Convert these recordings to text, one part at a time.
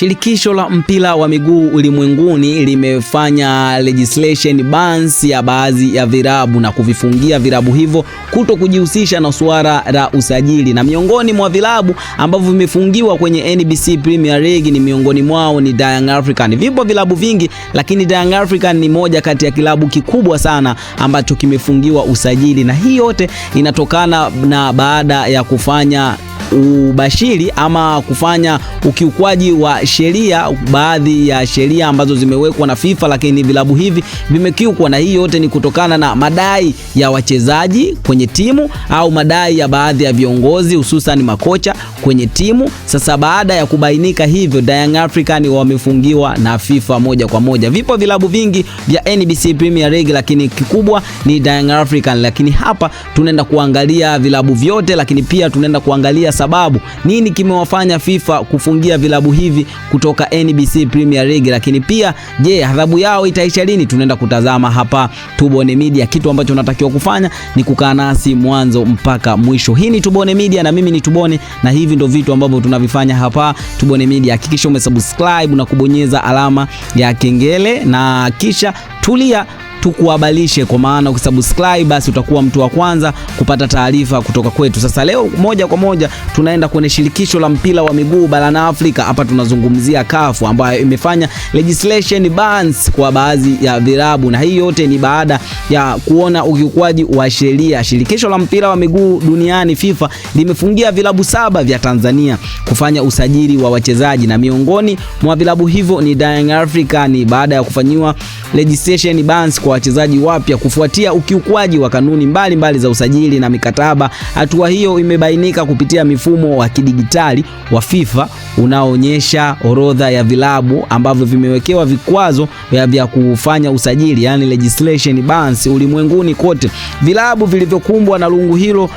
Shirikisho la mpira wa miguu ulimwenguni limefanya legislation bans ya baadhi ya vilabu na kuvifungia vilabu hivyo kuto kujihusisha na suala la usajili, na miongoni mwa vilabu ambavyo vimefungiwa kwenye NBC Premier League ni miongoni mwao ni Young African. Vipo vilabu vingi, lakini Young African ni moja kati ya kilabu kikubwa sana ambacho kimefungiwa usajili, na hii yote inatokana na baada ya kufanya ubashiri ama kufanya ukiukwaji wa sheria, baadhi ya sheria ambazo zimewekwa na FIFA, lakini vilabu hivi vimekiukwa, na hii yote ni kutokana na madai ya wachezaji kwenye timu au madai ya baadhi ya viongozi hususan makocha kwenye timu. Sasa baada ya kubainika hivyo, Young African wamefungiwa na FIFA moja kwa moja. Vipo vilabu vingi vya NBC Premier League, lakini kikubwa ni Young African, lakini hapa tunaenda kuangalia vilabu vyote, lakini pia tunaenda kuangalia sababu nini kimewafanya FIFA kufungia vilabu hivi kutoka NBC Premier League, lakini pia je, adhabu yao itaisha lini? Tunaenda kutazama hapa Tubone Media. Kitu ambacho unatakiwa kufanya ni kukaa nasi mwanzo mpaka mwisho. Hii ni Tubone Media na mimi ni Tubone, na hivi ndio vitu ambavyo tunavifanya hapa Tubone Media. Hakikisha umesubscribe na kubonyeza alama ya kengele, na kisha tulia tukuhabarishe, kwa maana ukisubscribe basi utakuwa mtu wa kwanza kupata taarifa kutoka kwetu. Sasa leo moja kwa moja tunaenda kwenye shirikisho la mpira wa miguu barani Afrika. Hapa tunazungumzia CAF ambayo imefanya legislation bans kwa baadhi ya vilabu, na hii yote ni baada ya kuona ukiukwaji wa sheria. Shirikisho la mpira wa miguu duniani FIFA limefungia vilabu 7 vya Tanzania kufanya usajili wa wachezaji, na miongoni mwa vilabu hivyo ni Young African baada ya kufanyiwa legislation bans kwa wachezaji wapya kufuatia ukiukwaji wa kanuni mbalimbali za usajili na mikataba. Hatua hiyo imebainika kupitia mifumo wa kidigitali wa FIFA unaoonyesha orodha ya vilabu ambavyo vimewekewa vikwazo vya kufanya usajili, yani legislation bans ulimwenguni kote. Vilabu vilivyokumbwa na lungu hilo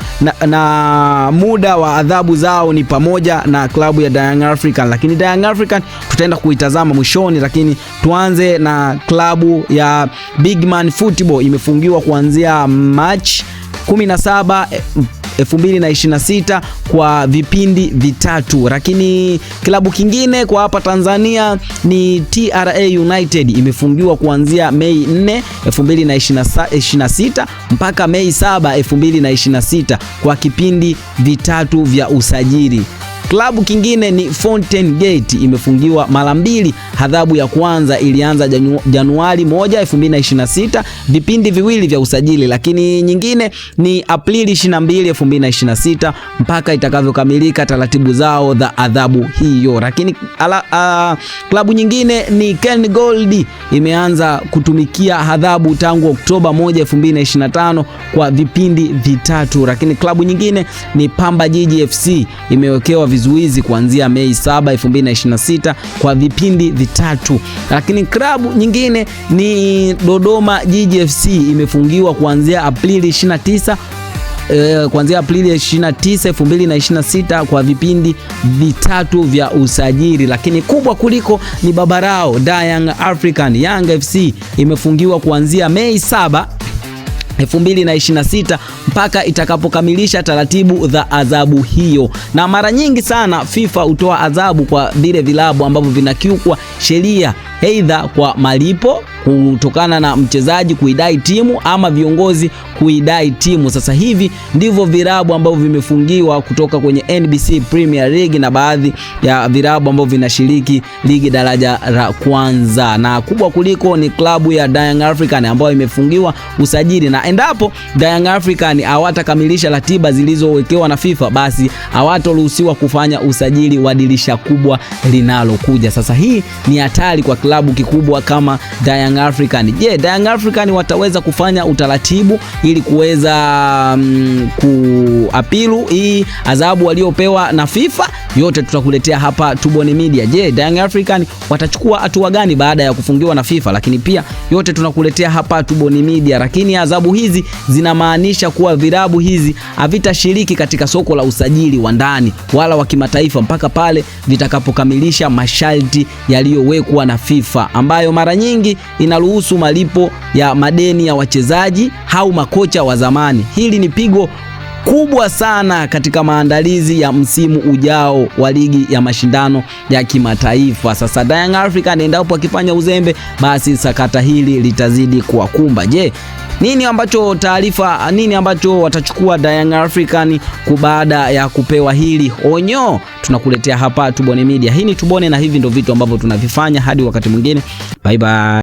na muda wa adhabu zao ni pamoja na klabu ya Young African, lakini Young African tutaenda kuitazama mwishoni, lakini tuanze na klabu ya Bigman Football. Imefungiwa kuanzia March 17 2026 kwa vipindi vitatu. Lakini klabu kingine kwa hapa Tanzania ni TRA United, imefungiwa kuanzia Mei 4 2026 mpaka Mei 7 2026 kwa kipindi vitatu vya usajili. Klabu kingine ni Fountain Gate, imefungiwa mara mbili. Adhabu ya kwanza ilianza Januari 1 2026, vipindi viwili vya usajili, lakini nyingine ni Aprili 22 2026 mpaka itakavyokamilika taratibu zao za adhabu hiyo. Lakini klabu nyingine ni Ken Gold, imeanza kutumikia adhabu tangu Oktoba 1 2025 kwa vipindi vitatu. Lakini klabu nyingine ni Pamba Jiji FC, imewekewa vizuizi kuanzia Mei 7 2026 kwa vipindi vitatu. Lakini klabu nyingine ni Dodoma Jiji FC, imefungiwa kuanzia Aprili 29 2026 kwa vipindi vitatu vya usajili. Lakini kubwa kuliko ni babarao Young African, Yanga FC, imefungiwa kuanzia Mei 7 2026 mpaka itakapokamilisha taratibu za adhabu hiyo. Na mara nyingi sana FIFA hutoa adhabu kwa vile vilabu ambavyo vinakiukwa sheria, aidha kwa malipo kutokana na mchezaji kuidai timu ama viongozi kuidai timu. Sasa hivi ndivyo vilabu ambavyo vimefungiwa kutoka kwenye NBC Premier League na baadhi ya vilabu ambavyo vinashiriki ligi daraja la kwanza, na kubwa kuliko ni klabu ya Young African ambayo imefungiwa usajili, na endapo Young African hawatakamilisha ratiba zilizowekewa na FIFA, basi hawataruhusiwa kufanya usajili wa dirisha kubwa linalokuja. Sasa hii ni hatari kwa klabu kikubwa kama Young African. Je, Young African wataweza kufanya utaratibu ili kuweza kuapilu hii adhabu waliopewa na FIFA? Yote tutakuletea hapa Tubone Media. Je, Young African watachukua hatua gani baada ya kufungiwa na FIFA? Lakini pia yote tunakuletea hapa Tubone Media. Lakini adhabu hizi zinamaanisha kuwa vilabu hizi havitashiriki katika soko la usajili wa ndani wala wa kimataifa mpaka pale vitakapokamilisha masharti yaliyowekwa na FIFA, ambayo mara nyingi inaruhusu malipo ya madeni ya wachezaji au makocha wa zamani. Hili ni pigo kubwa sana katika maandalizi ya msimu ujao wa ligi ya mashindano ya kimataifa. Sasa Young African endapo akifanya uzembe, basi sakata hili litazidi kuwakumba. Je, nini ambacho watachukua Young African baada ya kupewa hili onyo? Tunakuletea hapa Tubone Media. Hii ni Tubone na hivi ndio vitu ambavyo tunavifanya. Hadi wakati mwingine, bye bye.